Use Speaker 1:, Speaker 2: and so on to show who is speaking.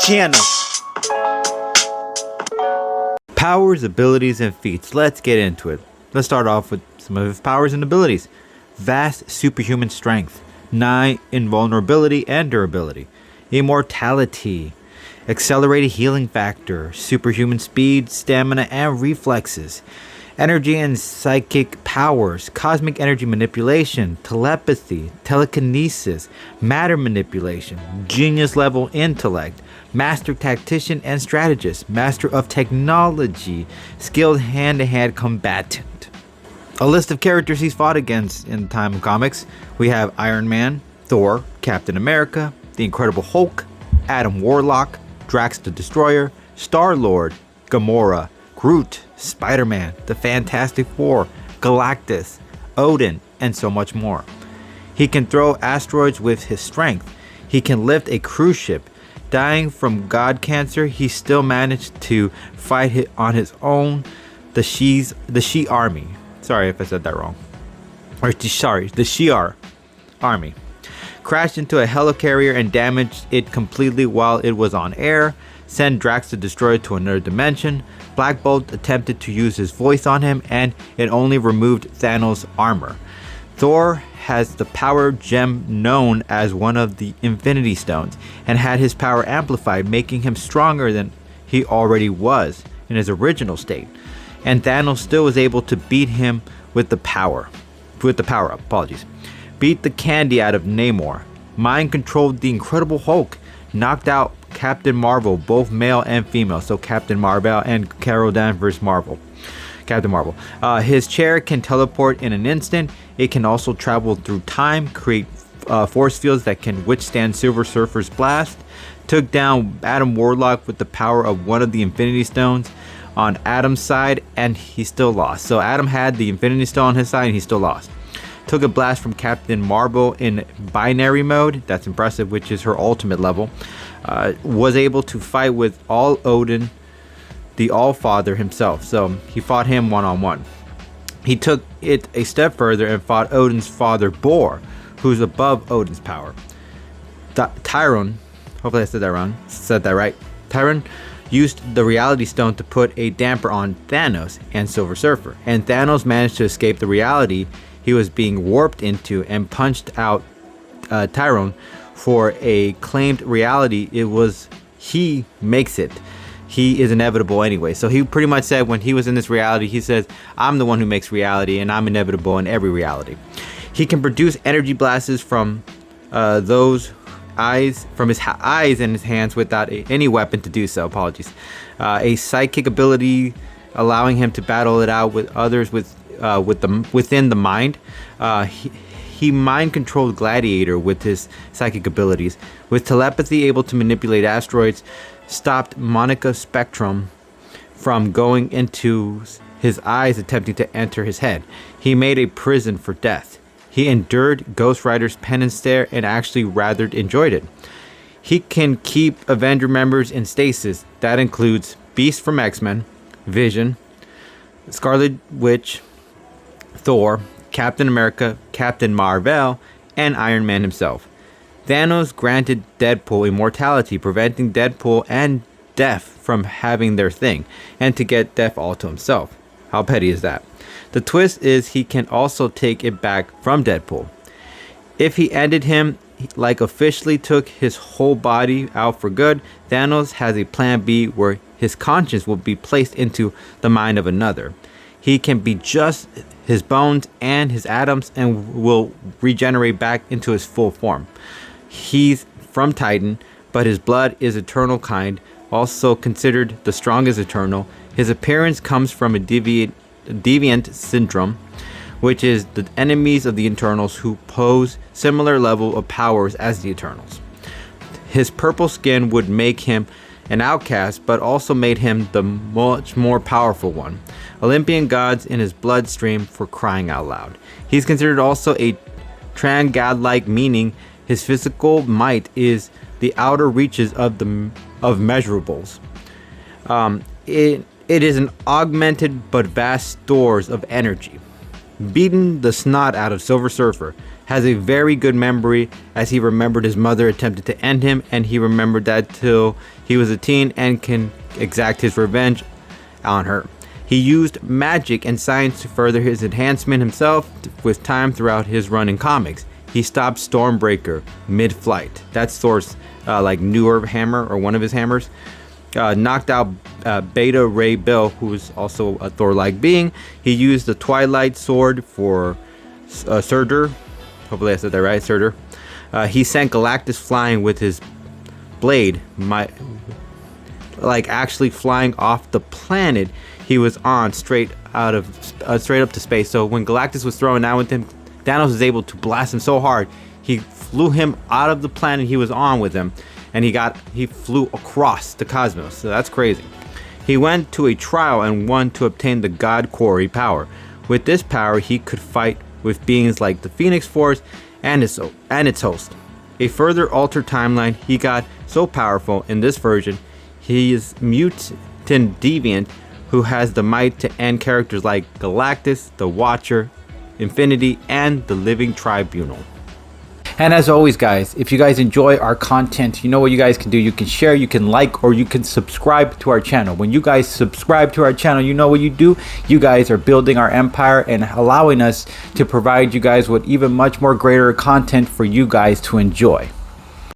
Speaker 1: channel. Powers, abilities, and feats. Let's get into it. Let's start off with some of his powers and abilities. Vast superhuman strength, nigh invulnerability and durability, immortality, accelerated healing factor, superhuman speed, stamina, and reflexes, energy and psychic powers, cosmic energy manipulation, telepathy, telekinesis, matter manipulation, genius level intellect, master tactician and strategist, master of technology, skilled hand-to-hand combatant. A list of characters he's fought against in time of comics. We have Iron Man, Thor, Captain America, the Incredible Hulk, Adam Warlock, Drax the Destroyer, Star-Lord, Gamora, Groot, Spider-Man, the Fantastic Four, Galactus, Odin, and so much more. He can throw asteroids with his strength. He can lift a cruise ship. Dying from god cancer, he still managed to fight it on his own. The She army. Sorry if I said that wrong. The Shi'ar army crashed into a helicarrier and damaged it completely while it was on air. Sent Drax the Destroyer to another dimension. Black Bolt attempted to use his voice on him, and it only removed Thanos' armor. Thor has the power gem known as one of the Infinity Stones, and had his power amplified, making him stronger than he already was in his original state. And Thanos still was able to beat him with the power up. Beat the candy out of Namor. Mind controlled the Incredible Hulk. Knocked out Captain Marvel, both male and female. So Captain Marvel and Carol Danvers Marvel. Captain Marvel. His chair can teleport in an instant. It can also travel through time, create force fields that can withstand Silver Surfer's blast. Took down Adam Warlock with the power of one of the Infinity Stones on Adam's side, and he still lost. So Adam had the Infinity Stone on his side, and he still lost. Took a blast from Captain Marvel in binary mode. That's impressive, which is her ultimate level. Was able to fight with Odin, the All-Father himself. So he fought him one-on-one. He took it a step further and fought Odin's father, Bor, who's above Odin's power. Tyron, hopefully I said that right. Tyron used the Reality Stone to put a damper on Thanos and Silver Surfer. And Thanos managed to escape the reality he was being warped into and punched out Tyron for a claimed reality. It was he makes it. He is inevitable anyway. So he pretty much said when he was in this reality, he says, I'm the one who makes reality and I'm inevitable in every reality. He can produce energy blasts from his eyes and his hands without any weapon to do so. Apologies. A psychic ability allowing him to battle it out with others within the mind. He mind controlled Gladiator with his psychic abilities. With telepathy, able to manipulate asteroids, stopped Monica Spectrum from going into his eyes, attempting to enter his head. He made a prison for death. He endured Ghost Rider's penance stare and actually rather enjoyed it. He can keep Avenger members in stasis. That includes Beast from X-Men, Vision, Scarlet Witch, Thor, Captain America, Captain Marvel, and Iron Man himself. Thanos granted Deadpool immortality, preventing Deadpool and Death from having their thing, and to get Death all to himself. How petty is that? The twist is he can also take it back from Deadpool. If he ended him, like officially took his whole body out for good, Thanos has a plan B where his conscience will be placed into the mind of another. He can be just his bones and his atoms and will regenerate back into his full form. He's from Titan, but his blood is eternal kind, also considered the strongest eternal. His appearance comes from a deviant syndrome, which is the enemies of the Eternals who pose similar level of powers as the Eternals. His purple skin would make him an outcast, but also made him the much more powerful one. Olympian gods in his bloodstream, for crying out loud. He's considered also a trans-godlike, meaning his physical might is the outer reaches of measurables. It is an augmented but vast stores of energy. Beaten the snot out of Silver Surfer, has a very good memory, as he remembered his mother attempted to end him, and he remembered that till he was a teen and can exact his revenge on her. He used magic and science to further his enhancement himself with time throughout his run in comics. He stopped Stormbreaker mid-flight. That's Thor's like newer hammer, or one of his hammers. Knocked out Beta Ray Bill, who is also a Thor-like being. He used the Twilight Sword for Surtur. Hopefully I said that right, Surtur. He sent Galactus flying with his blade, like actually flying off the planet he was on, straight up to space. So when Galactus was throwing down with him, Thanos was able to blast him so hard he flew him out of the planet he was on with him, and he flew across the cosmos. So that's crazy. He went to a trial and won to obtain the God Quarry power. With this power, he could fight with beings like the Phoenix Force and its host. A further altered timeline, he got so powerful in this version, he is mutant deviant who has the might to end characters like Galactus, the Watcher, Infinity, and the Living Tribunal. And as always, guys, if you guys enjoy our content, you know what you guys can do. You can share, you can like, or you can subscribe to our channel. When you guys subscribe to our channel, you know what you do. You guys are building our empire and allowing us to provide you guys with even much more greater content for you guys to enjoy.